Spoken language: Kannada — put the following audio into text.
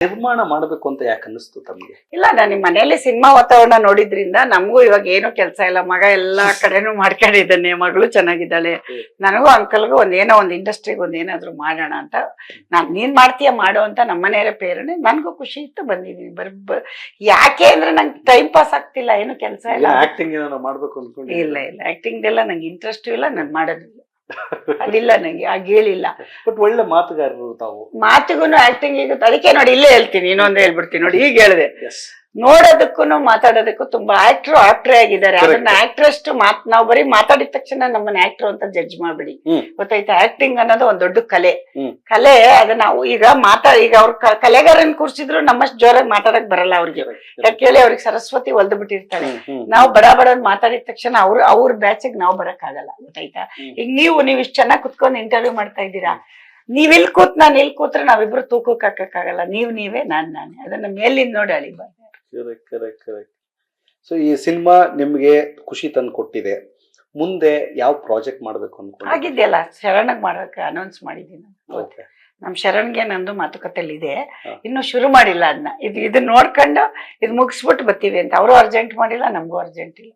ನಿರ್ಮಾಣ ಮಾಡಬೇಕು ಅಂತ ಯಾಕೆ ಅನ್ನಿಸ್ತು ತಮಗೆ? ಇಲ್ಲ, ನಾನು ಮನೆಯಲ್ಲಿ ಸಿನಿಮಾ ವಾತಾವರಣ ನೋಡಿದ್ರಿಂದ ನಮಗೂ ಇವಾಗ ಏನು ಕೆಲಸ ಇಲ್ಲ. ಮಗ ಎಲ್ಲಾ ಕಡೆನೂ ಮಾಡ್ಕೊಂಡಿದ್ದಾನೆ, ಮಗಳು ಚೆನ್ನಾಗಿದ್ದಾಳೆ. ನನಗೂ ಅಂಕಲ್ಗೂ ಒಂದೇನೋ ಒಂದು ಇಂಡಸ್ಟ್ರಿಗೆ ಒಂದೇನಾದ್ರು ಮಾಡೋಣ ಅಂತ. ನೀನ್ ಮಾಡ್ತೀಯ ಮಾಡು ಅಂತ ನಮ್ಮನೆಯವರೇ ಪ್ರೇರಣೆ. ನನ್ಗೂ ಖುಷಿ ಇತ್ತು, ಬಂದಿದ್ದೀನಿ. ಯಾಕೆ ಅಂದ್ರೆ ನಂಗೆ ಟೈಮ್ ಪಾಸ್ ಆಗ್ತಿಲ್ಲ, ಏನು ಕೆಲಸ ಇಲ್ಲ. ಆಕ್ಟಿಂಗ್ ಏನಾದ್ರು ಮಾಡ್ಬೇಕು ಅನ್ಕೊಂಡು? ಇಲ್ಲ ಆಕ್ಟಿಂಗ್ ಎಲ್ಲ ನಂಗೆ ಇಂಟ್ರೆಸ್ಟ್ ಇಲ್ಲ, ನಾನು ಮಾಡೋದಿಲ್ಲ. ಅದಿಲ್ಲ ನಂಗೆ, ಹೇಳಿಲ್ಲ. ಬಟ್ ಒಳ್ಳೆ ಮಾತುಗಾರರು ತಾವು. ಮಾತಿಗೂ ಆಕ್ಟಿಂಗ್ ಅದಕ್ಕೆ ನೋಡಿ, ಇಲ್ಲೇ ಹೇಳ್ತೀನಿ, ಇನ್ನೊಂದು ಹೇಳ್ಬಿಡ್ತೀನಿ ನೋಡಿ. ಈಗ ಹೇಳಿದೆ, ನೋಡೋದಕ್ಕೂ ಮಾತಾಡೋದಕ್ಕೂ ತುಂಬಾ ಆಕ್ಟ್ರೇ ಆಗಿದ್ದಾರೆ. ಅದನ್ನ ಆಕ್ಟ್ರೆಸ್ಟ್ ನಾವು ಬರೀ ಮಾತಾಡಿದ ತಕ್ಷಣ ನಮ್ಮನ್ನ ಆಕ್ಟರ್ ಅಂತ ಜಡ್ಜ್ ಮಾಡ್ಬಿಡಿ, ಗೊತ್ತಾಯ್ತಾ? ಆಕ್ಟಿಂಗ್ ಅನ್ನೋದು ಒಂದ್ ದೊಡ್ಡ ಕಲೆ. ಅದು ನಾವು ಈಗ ಈಗ ಅವ್ರ ಕಲೆಗಾರನ್ ಕೂರ್ಸಿದ್ರು ನಮ್ಮಷ್ಟು ಜೋರಾಗಿ ಮಾತಾಡಕ್ ಬರಲ್ಲ ಅವ್ರಿಗೆ. ಯಾಕೇಳಿ ಅವ್ರಿಗೆ ಸರಸ್ವತಿ ಒಲ್ದು ಬಿಟ್ಟಿರ್ತಾಳೆ. ನಾವು ಬಡ ಮಾತಾಡಿದ ತಕ್ಷಣ ಅವ್ರ ಬ್ಯಾಚಿಗೆ ನಾವು ಬರಕ್ ಆಗಲ್ಲ, ಗೊತ್ತಾಯ್ತಾ? ಈಗ ನೀವು ಇಷ್ಟು ಚೆನ್ನಾಗಿ ಕುತ್ಕೊಂಡು ಇಂಟರ್ವ್ಯೂ ಮಾಡ್ತಾ ಇದ್ದೀರಾ. ನೀವ್ ಇಲ್ಲಿ ಕೂತ್ ನಾನು ಇಲ್ಲಿ ಕೂತ್ರೆ ನಾವಿಬ್ರು ತೂಕಕ್ಕೆ ಹಾಕಕ್ಕಾಗಲ್ಲ. ನೀವೇ ನಾನೇ. ಅದನ್ನ ಮೇಲಿಂದ ನೋಡಿ ಅಳಿಬಾರ್ದು. ಕರೆಕ್ಟ್. ಸೊ ಈ ಸಿನಿಮಾ ನಿಮ್ಗೆ ಖುಷಿ ತಂದು ಕೊಟ್ಟಿದೆ. ಮುಂದೆ ಯಾವ ಪ್ರಾಜೆಕ್ಟ್ ಮಾಡ್ಬೇಕು ಅನ್ಕೊಂಡು ಆಗಿದೆಯಲ್ಲ? ಶರಣಗ್ ಮಾಡಕ್ಕೆ ಅನೌನ್ಸ್ ಮಾಡಿದೀನಿ. ನಮ್ ಶರಣ್ಗೆ ನಂದು ಮಾತುಕತೆಯಲ್ಲಿ ಇದೆ, ಇನ್ನು ಶುರು ಮಾಡಿಲ್ಲ ಅದನ್ನ. ಇದನ್ನ ನೋಡ್ಕೊಂಡು ಇದು ಮುಗಿಸ್ಬಿಟ್ಟು ಬರ್ತೀವಿ ಅಂತ. ಅವರು ಅರ್ಜೆಂಟ್ ಮಾಡಿಲ್ಲ, ನಮಗೂ ಅರ್ಜೆಂಟ್ ಇಲ್ಲ.